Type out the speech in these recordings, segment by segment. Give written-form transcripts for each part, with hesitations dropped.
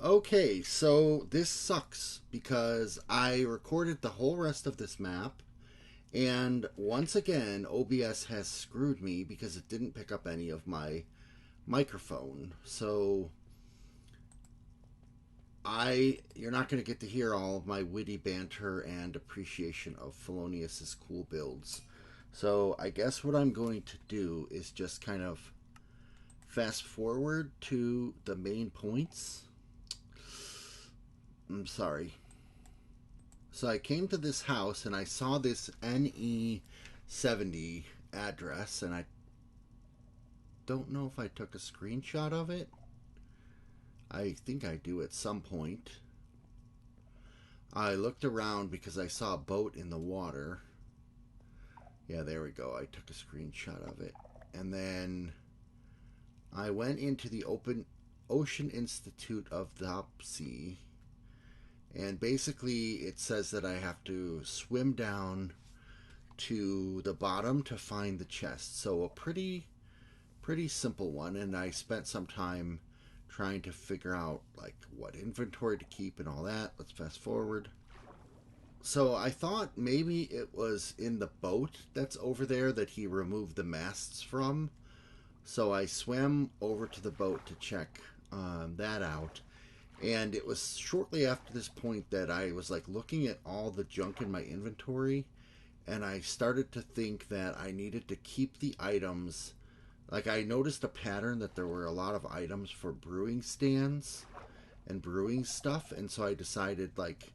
Okay, so this sucks because I recorded the whole rest of this map, and once again, OBS has screwed me because it didn't pick up any of my microphone. So you're not going to get to hear all of my witty banter and appreciation of Fellonius's cool builds. So I guess what I'm going to do is just kind of fast forward to the main points. I'm sorry. So I came to this house and I saw this NE70 address, and I don't know if I took a screenshot of it. I think I do at some point. I looked around because I saw a boat in the water. Yeah, there we go. I took a screenshot of it. And then I went into the Ocean Institute of Dopsy. And basically it says that I have to swim down to the bottom to find the chest. So a pretty simple one, and I spent some time trying to figure out like what inventory to keep and all that. Let's fast forward. So I thought maybe it was in the boat that's over there that he removed the masts from. So I swam over to the boat to check that out. And it was shortly after this point that I was like looking at all the junk in my inventory, and I started to think that I needed to keep the items. Like, I noticed a pattern that there were a lot of items for brewing stands and brewing stuff, and so I decided, like,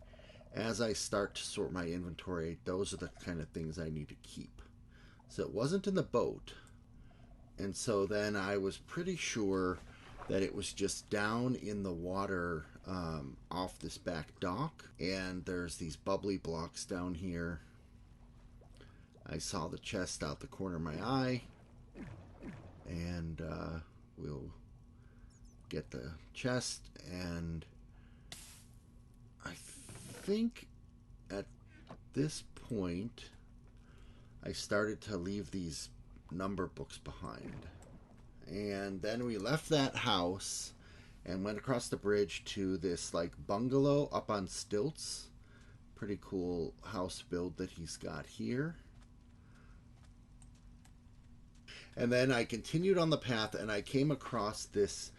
as I start to sort my inventory, those are the kind of things I need to keep. So it wasn't in the boat, and so then I was pretty sure that it was just down in the water off this back dock, and there's these bubbly blocks down here. I saw the chest out the corner of my eye, and we'll get the chest. And I think at this point I started to leave these number books behind. And then we left that house and went across the bridge to this like bungalow up on stilts. Pretty cool house build that he's got here. And then I continued on the path and I came across this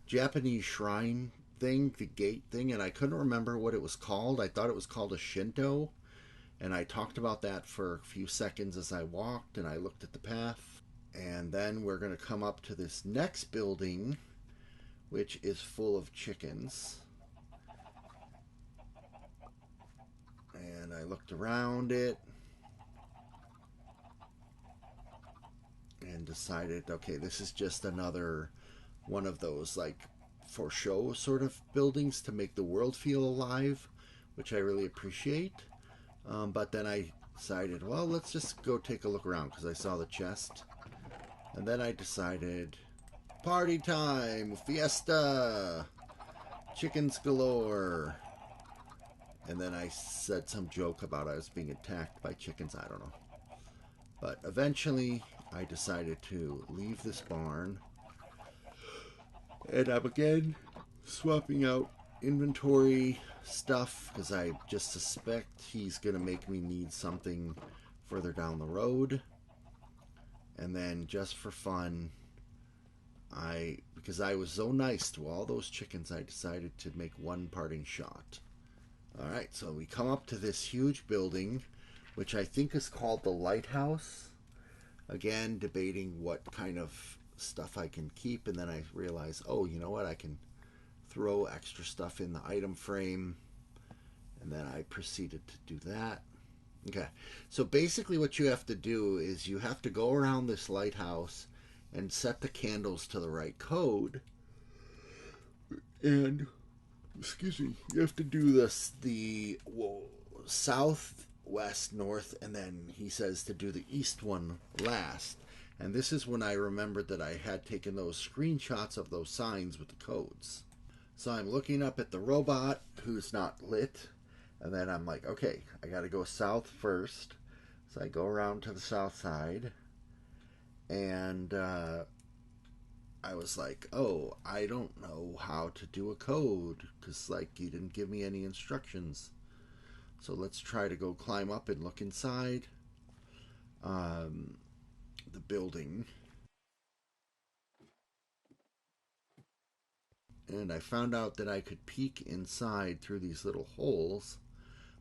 Japanese shrine thing, the gate thing, and I couldn't remember what it was called. I thought it was called a Shinto, and I talked about that for a few seconds as I walked and I looked at the path. And then we're going to come up to this next building, which is full of chickens. And I looked around it and decided, okay, this is just another one of those like for show sort of buildings to make the world feel alive, which I really appreciate. But then I decided, well, let's just go take a look around because I saw the chest. And then I decided, party time, fiesta, chickens galore. And then I said some joke about I was being attacked by chickens, I don't know. But eventually I decided to leave this barn. And I'm again swapping out inventory stuff because I just suspect he's going to make me need something further down the road. And then just for fun, because I was so nice to all those chickens, I decided to make one parting shot. Alright, so we come up to this huge building, which I think is called the Lighthouse. Again, debating what kind of stuff I can keep, and then I realize, oh, you know what, I can throw extra stuff in the item frame. And then I proceeded to do that. Okay, so basically what you have to do is you have to go around this lighthouse and set the candles to the right code. And, excuse me, you have to do this, the south, west, north, and then he says to do the east one last. And this is when I remembered that I had taken those screenshots of those signs with the codes. So I'm looking up at the robot who's not lit. And then I'm like, okay, I got to go south first. So I go around to the south side. And I was like, oh, I don't know how to do a code because, like, you didn't give me any instructions. So let's try to go climb up and look inside um, the building. And I found out that I could peek inside through these little holes.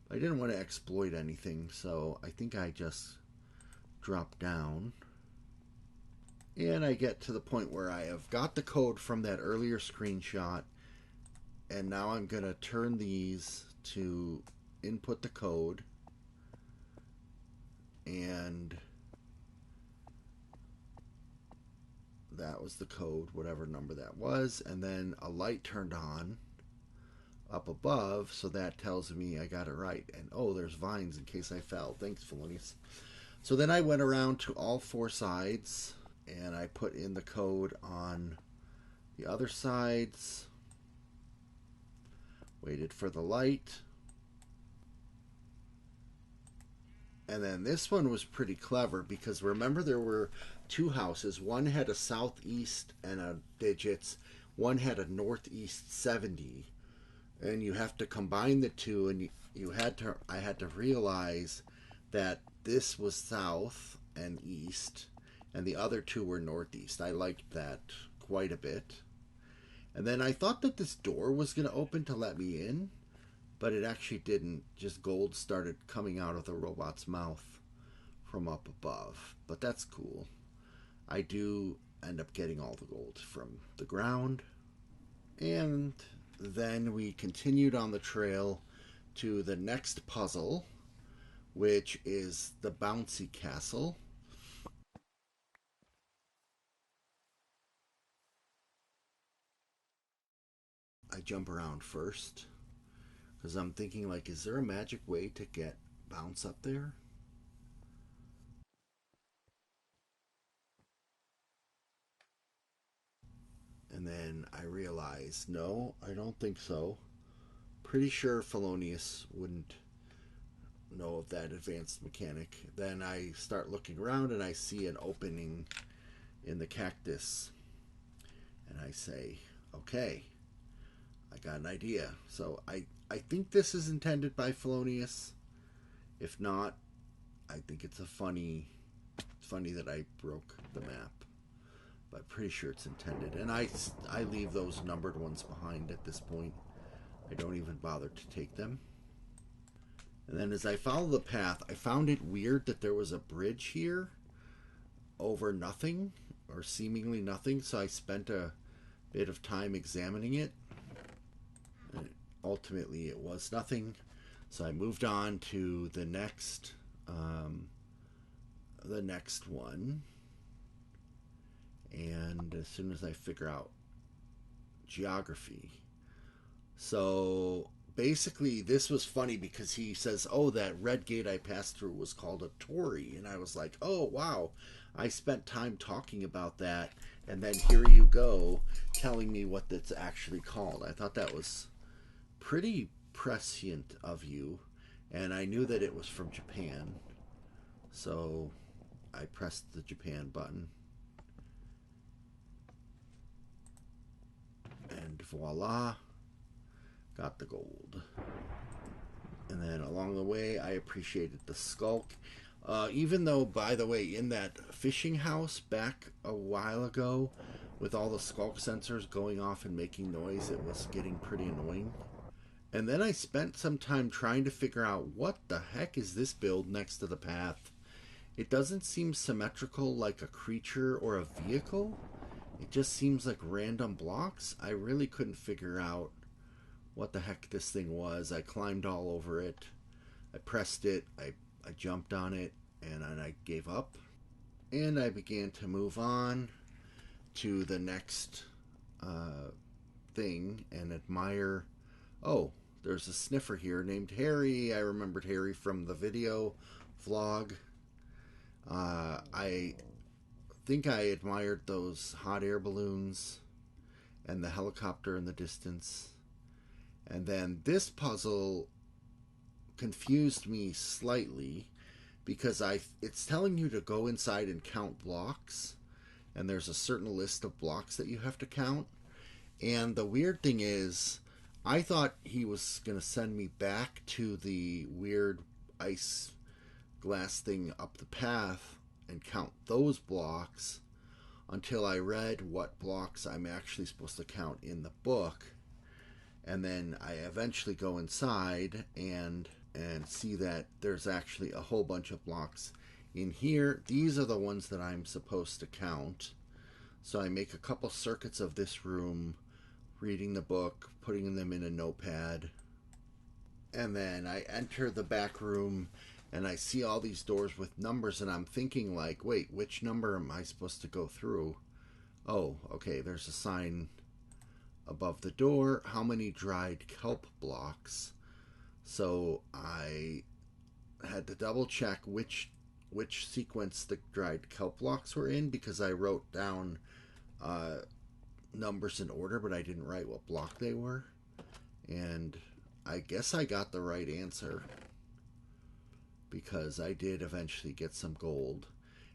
But I didn't want to exploit anything, so I think I just dropped down. And I get to the point where I have got the code from that earlier screenshot. And now I'm going to turn these to input the code. And that was the code, whatever number that was. And then a light turned on up above, so that tells me I got it right. And oh, there's vines in case I fell. Thanks, Fellonius. So then I went around to all four sides and I put in the code on the other sides. Waited for the light. And then this one was pretty clever because remember there were two houses. One had a southeast and a digits. One had a northeast 70. And you have to combine the two, and I had to realize that this was south and east and the other two were northeast. I liked that quite a bit. And then I thought that this door was going to open to let me in, but it actually didn't. Just gold started coming out of the robot's mouth from up above. But that's cool. I do end up getting all the gold from the ground. And then we continued on the trail to the next puzzle, which is the bouncy castle. I jump around first because I'm thinking, like, is there a magic way to get bounce up there? And then I realize, no, I don't think so. Pretty sure Fellonius wouldn't know of that advanced mechanic. Then I start looking around and I see an opening in the cactus. And I say, okay, I got an idea. So I think this is intended by Fellonius. If not, I think it's funny that I broke the map. But pretty sure it's intended. And I leave those numbered ones behind at this point. I don't even bother to take them. And then as I follow the path, I found it weird that there was a bridge here over nothing, or seemingly nothing, so I spent a bit of time examining it. And ultimately, it was nothing, so I moved on to the next one. And as soon as I figure out geography, so basically this was funny because he says, oh, that red gate I passed through was called a Tory, and I was like, oh wow, I spent time talking about that, and then here you go telling me what that's actually called. I thought that was pretty prescient of you, and I knew that it was from Japan, so I pressed the Japan button. And voila, got the gold. And then along the way, I appreciated the skulk. Even though, by the way, in that fishing house back a while ago, with all the skulk sensors going off and making noise, it was getting pretty annoying. And then I spent some time trying to figure out what the heck is this build next to the path. It doesn't seem symmetrical like a creature or a vehicle. It just seems like random blocks. I really couldn't figure out what the heck this thing was. I climbed all over it. I pressed it. I jumped on it. And then I gave up. And I began to move on to the next thing and admire. Oh, there's a sniffer here named Harry. I remembered Harry from the video vlog. I think I admired those hot air balloons and the helicopter in the distance. And then this puzzle confused me slightly because it's telling you to go inside and count blocks. and there's a certain list of blocks that you have to count. And the weird thing is, I thought he was going to send me back to the weird ice glass thing up the path and count those blocks until I read what blocks I'm actually supposed to count in the book. And then I eventually go inside and see that there's actually a whole bunch of blocks in here. These are the ones that I'm supposed to count. So I make a couple circuits of this room, reading the book, putting them in a notepad, and then I enter the back room and I see all these doors with numbers, and I'm thinking like, wait, which number am I supposed to go through? Oh, okay, there's a sign above the door, how many dried kelp blocks. So I had to double check which sequence the dried kelp blocks were in, because I wrote down numbers in order, but I didn't write what block they were. And I guess I got the right answer, because I did eventually get some gold.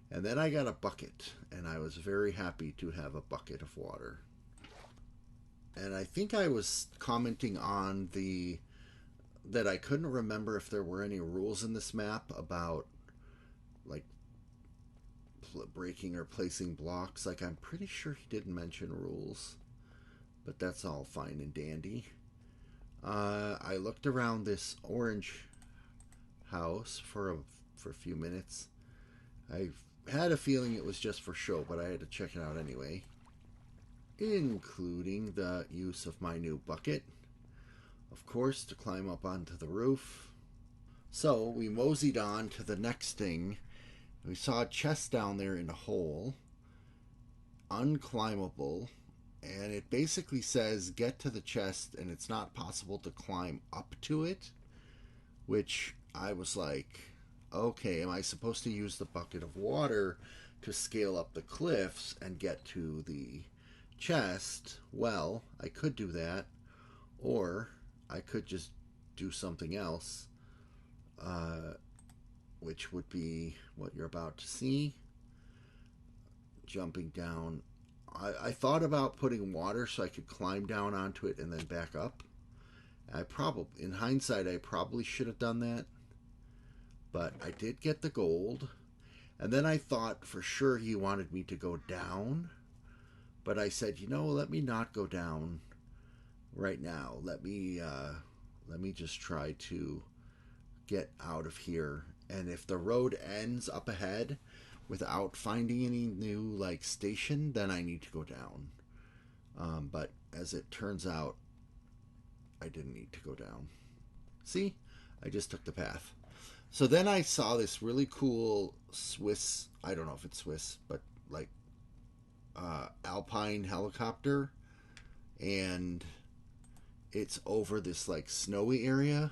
And then I got a bucket, and I was very happy to have a bucket of water. And I think I was commenting on that I couldn't remember if there were any rules in this map about like breaking or placing blocks. Like, I'm pretty sure he didn't mention rules, but that's all fine and dandy. I looked around this orange house for a few minutes. I had a feeling it was just for show, but I had to check it out anyway, including the use of my new bucket, of course, to climb up onto the roof. So we moseyed on to the next thing. We saw a chest down there in a hole, unclimbable, and it basically says get to the chest and it's not possible to climb up to it, which I was like, okay, am I supposed to use the bucket of water to scale up the cliffs and get to the chest? Well, I could do that, or I could just do something else, which would be what you're about to see. Jumping down. I thought about putting water so I could climb down onto it and then back up. In hindsight, I probably should have done that, but I did get the gold. And then I thought for sure he wanted me to go down, but I said, let me not go down right now. Let me just try to get out of here. And if the road ends up ahead without finding any new station, then I need to go down. But as it turns out, I didn't need to go down. See, I just took the path. So then I saw this really cool Swiss, I don't know if it's Swiss, but Alpine helicopter, and it's over this snowy area.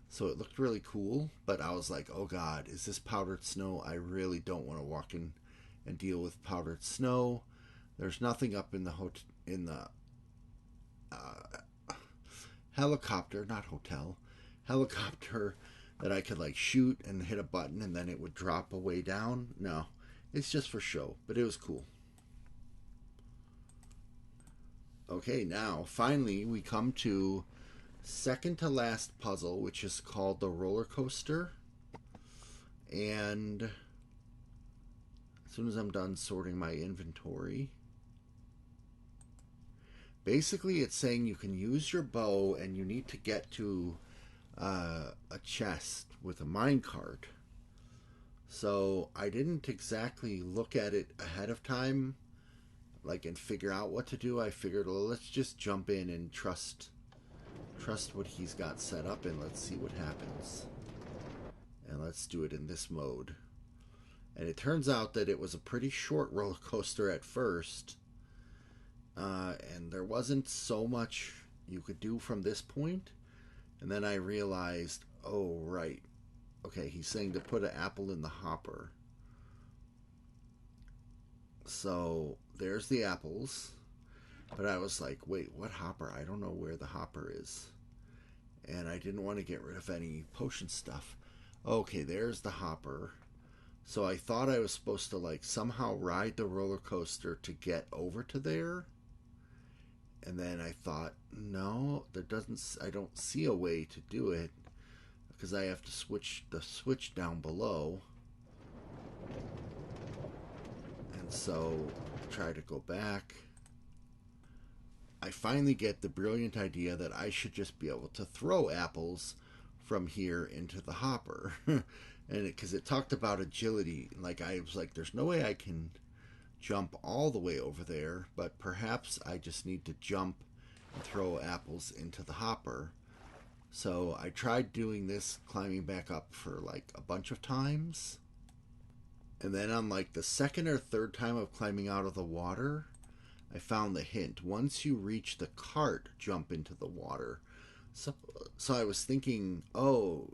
So it looked really cool, but I was like, oh God, is this powdered snow? I really don't want to walk in and deal with powdered snow. There's nothing up in the helicopter, not hotel, helicopter that I could shoot and hit a button and then it would drop away down. No, it's just for show, but it was cool. Okay, now finally we come to second to last puzzle, which is called the roller coaster. And as soon as I'm done sorting my inventory, basically it's saying you can use your bow and you need to get to a chest with a minecart. So I didn't exactly look at it ahead of time, and figure out what to do. I figured, well, let's just jump in and trust what he's got set up, and let's see what happens. And let's do it in this mode. And it turns out that it was a pretty short roller coaster at first, and there wasn't so much you could do from this point. And then I realized, oh right, okay, he's saying to put an apple in the hopper. So there's the apples, but I was like, wait, what hopper? I don't know where the hopper is. And I didn't want to get rid of any potion stuff. Okay, there's the hopper. So I thought I was supposed to like somehow ride the roller coaster to get over to there. And then I thought, no, I don't see a way to do it because I have to switch the switch down below. And so I try to go back. I finally get the brilliant idea that I should just be able to throw apples from here into the hopper. And because it talked about agility, like I was like, there's no way I can jump all the way over there, but perhaps I just need to jump and throw apples into the hopper. So I tried doing this, climbing back up for like a bunch of times. And then on like the second or third time of climbing out of the water, I found the hint. Once you reach the cart, jump into the water. So I was thinking, oh,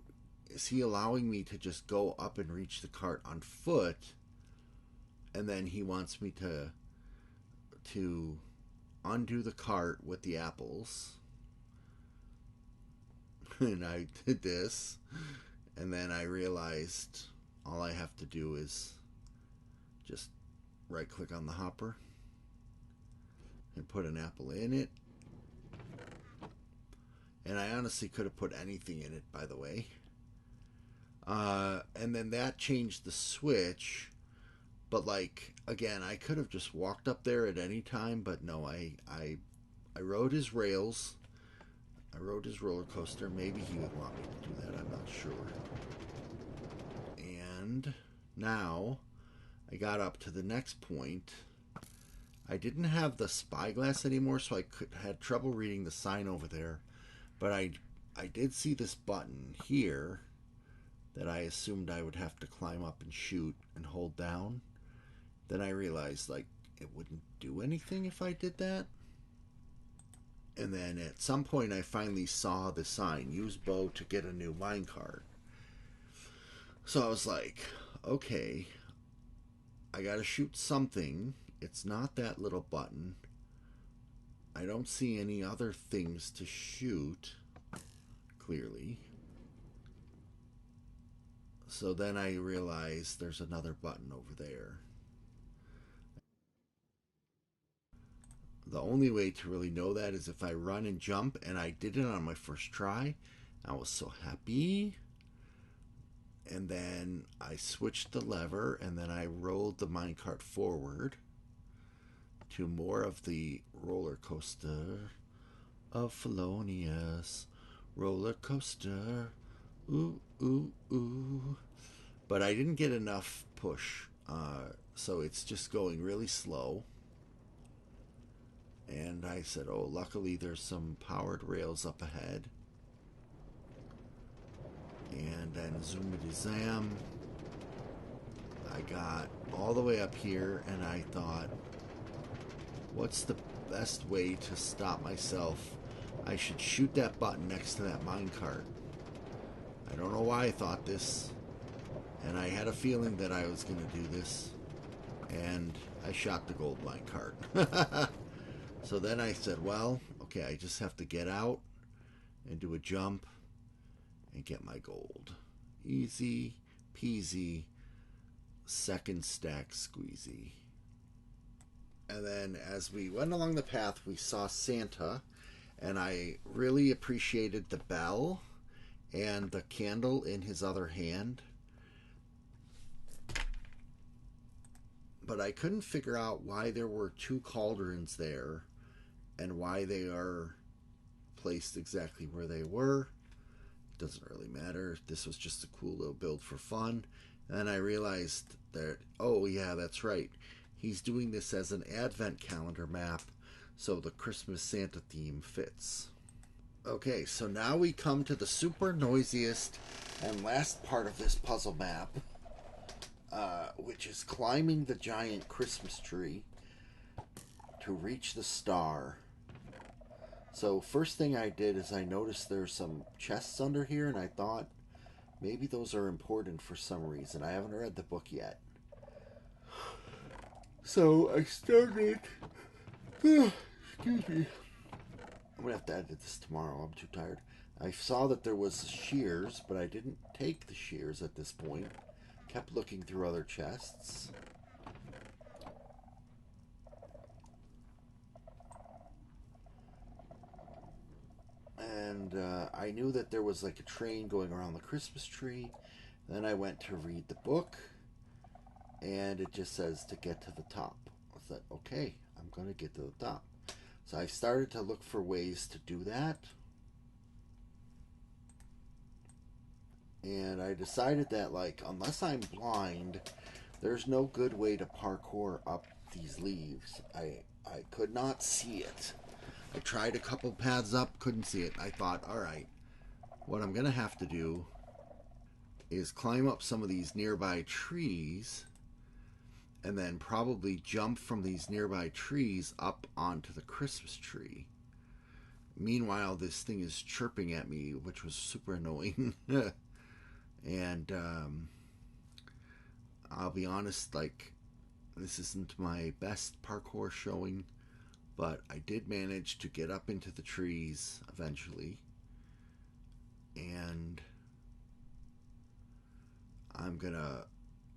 is he allowing me to just go up and reach the cart on foot? And then he wants me to undo the cart with the apples. And I did this. And then I realized all I have to do is just right click on the hopper and put an apple in it. And I honestly could have put anything in it, by the way. And then that changed the switch. But like, again, I could have just walked up there at any time, but no, I rode his rails. I rode his roller coaster. Maybe he would want me to do that. I'm not sure. And now I got up to the next point. I didn't have the spyglass anymore, so I had trouble reading the sign over there. But I did see this button here that I assumed I would have to climb up and shoot and hold down. Then I realized, like, it wouldn't do anything if I did that. And then at some point I finally saw the sign, use bow to get a new minecart. So I was like, okay, I gotta shoot something. It's not that little button. I don't see any other things to shoot, clearly. So then I realized there's another button over there. The only way to really know that is if I run and jump, and I did it on my first try. I was so happy. And then I switched the lever, and then I rolled the minecart forward to more of the roller coaster of Fellonius. Roller coaster. Ooh, ooh, ooh. But I didn't get enough push, so it's just going really slow. And I said, oh, luckily there's some powered rails up ahead. And then zoomity-zam. I got all the way up here, and I thought, what's the best way to stop myself? I should shoot that button next to that minecart. I don't know why I thought this. And I had a feeling that I was going to do this. And I shot the gold minecart. So then I said, well, okay, I just have to get out and do a jump and get my gold. Easy peasy, second stack squeezy. And then as we went along the path, we saw Santa, and I really appreciated the bell and the candle in his other hand. But I couldn't figure out why there were two cauldrons there and why they are placed exactly where they were. It doesn't really matter. This was just a cool little build for fun. And then I realized that, oh yeah, that's right. He's doing this as an advent calendar map, so the Christmas Santa theme fits. Okay, so now we come to the super noisiest and last part of this puzzle map, which is climbing the giant Christmas tree to reach the star. So first thing I did is I noticed there's some chests under here, and I thought maybe those are important for some reason. I haven't read the book yet. So I started... excuse me. I'm going to have to edit this tomorrow. I'm too tired. I saw that there was shears, but I didn't take the shears at this point kept looking through other chests. And I knew that there was like a train going around the Christmas tree. Then I went to read the book, and it just says to get to the top. I said, okay, I'm going to get to the top. So I started to look for ways to do that. And I decided that, like, unless I'm blind, there's no good way to parkour up these leaves. I could not see it. I tried a couple paths up, couldn't see it. I thought, all right, what I'm going to have to do is climb up some of these nearby trees and then probably jump from these nearby trees up onto the Christmas tree. Meanwhile, this thing is chirping at me, which was super annoying. And I'll be honest, like, this isn't my best parkour showing, but I did manage to get up into the trees eventually. And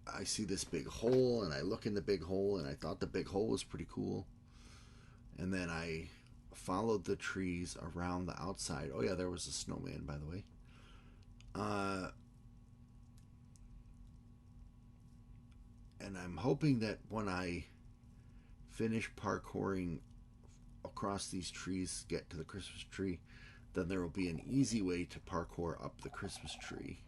I see this big hole, and I look in the big hole, and I thought the big hole was pretty cool. And then I followed the trees around the outside. Oh yeah, there was a snowman, by the way. And I'm hoping that when I finish parkouring across these trees, get to the Christmas tree, then there will be an easy way to parkour up the Christmas tree.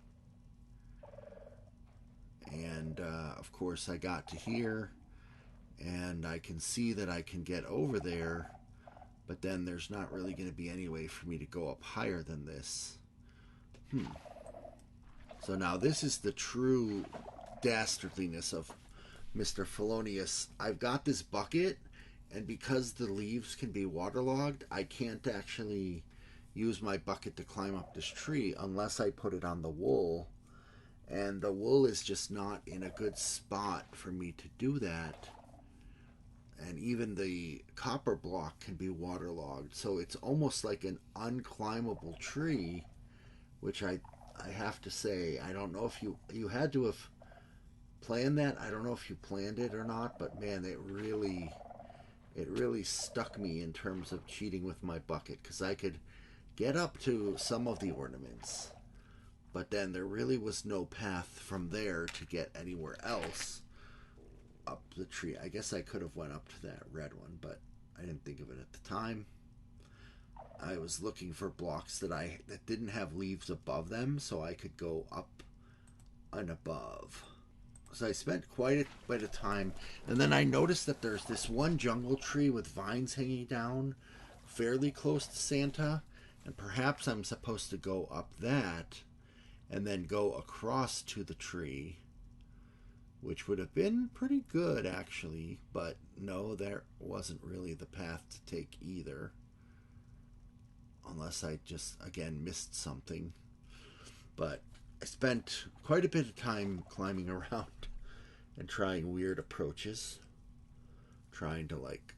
And of course I got to here, and I can see that I can get over there, but then there's not really going to be any way for me to go up higher than this. So now this is the true dastardliness of Mr. Fellonius. I've got this bucket, and because the leaves can be waterlogged, I can't actually use my bucket to climb up this tree unless I put it on the wool. And the wool is just not in a good spot for me to do that. And even the copper block can be waterlogged. So it's almost like an unclimbable tree, which I have to say, I don't know if you had to have planned that. I don't know if you planned it or not, but man, it really stuck me in terms of cheating with my bucket, because I could get up to some of the ornaments, but then there really was no path from there to get anywhere else up the tree. I guess I could have went up to that red one, but I didn't think of it at the time. I was looking for blocks that didn't have leaves above them, so I could go up and above. So I spent quite a bit of time, and then I noticed that there's this one jungle tree with vines hanging down fairly close to Santa, and perhaps I'm supposed to go up that and then go across to the tree, which would have been pretty good actually, but no, there wasn't really the path to take either, unless I just again missed something. But I spent quite a bit of time climbing around and trying weird approaches, trying to like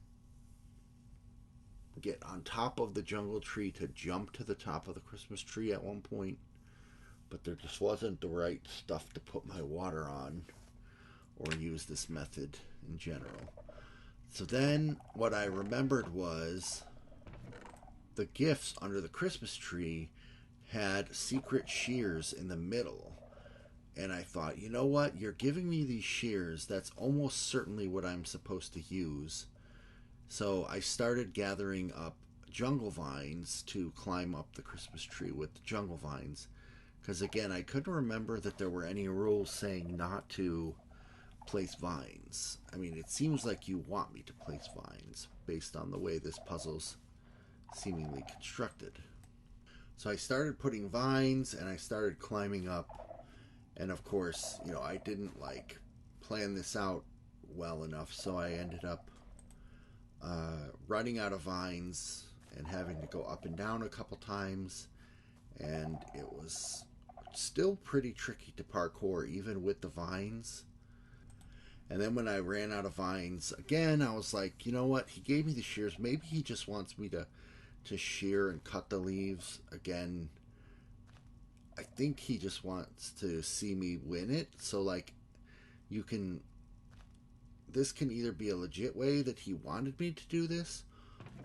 get on top of the jungle tree to jump to the top of the Christmas tree at one point, but there just wasn't the right stuff to put my water on or use this method in general. So then what I remembered was the gifts under the Christmas tree had secret shears in the middle. And I thought, you know what? You're giving me these shears. That's almost certainly what I'm supposed to use. So I started gathering up jungle vines to climb up the Christmas tree with the jungle vines. Because again, I couldn't remember that there were any rules saying not to place vines. I mean, it seems like you want me to place vines based on the way this puzzle's seemingly constructed. So I started putting vines, and I started climbing up. And of course, you know, I didn't like plan this out well enough, so I ended up running out of vines and having to go up and down a couple times. And it was still pretty tricky to parkour even with the vines. And then when I ran out of vines again, I was like, you know what? He gave me the shears. Maybe he just wants me to shear and cut the leaves. Again, I think he just wants to see me win it. So like you can, this can either be a legit way that he wanted me to do this,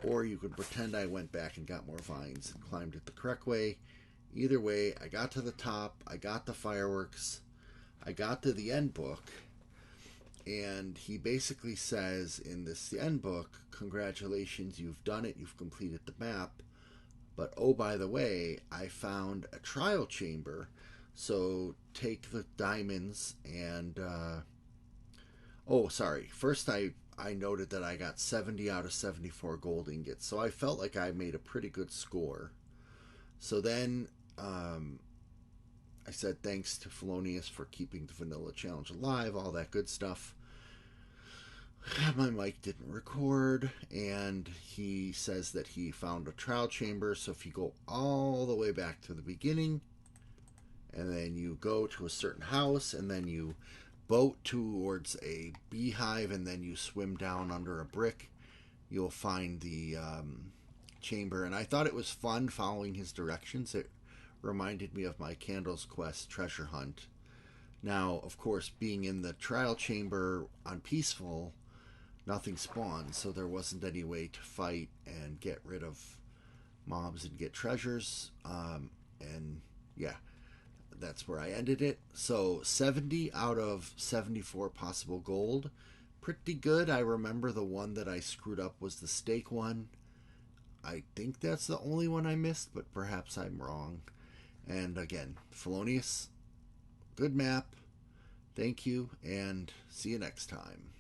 or you could pretend I went back and got more vines and climbed it the correct way. Either way, I got to the top, I got the fireworks, I got to the end book, and he basically says in this end book, congratulations, you've done it, you've completed the map, but oh, by the way, I found a trial chamber, so take the diamonds and, oh, sorry, first I noted that I got 70 out of 74 gold ingots, so I felt like I made a pretty good score. So then I said thanks to Fellonius for keeping the vanilla challenge alive, all that good stuff. My mic didn't record, and he says that he found a trial chamber. So if you go all the way back to the beginning, and then you go to a certain house, and then you boat towards a beehive, and then you swim down under a brick, you'll find the chamber. And I thought it was fun following his directions. It reminded me of my Candles Quest treasure hunt. Now, of course, being in the trial chamber on Peaceful, nothing spawned, so there wasn't any way to fight and get rid of mobs and get treasures. And yeah, that's where I ended it. So 70 out of 74 possible gold. Pretty good. I remember the one that I screwed up was the steak one. I think that's the only one I missed, but perhaps I'm wrong. And again, Fellonius, good map. Thank you, and see you next time.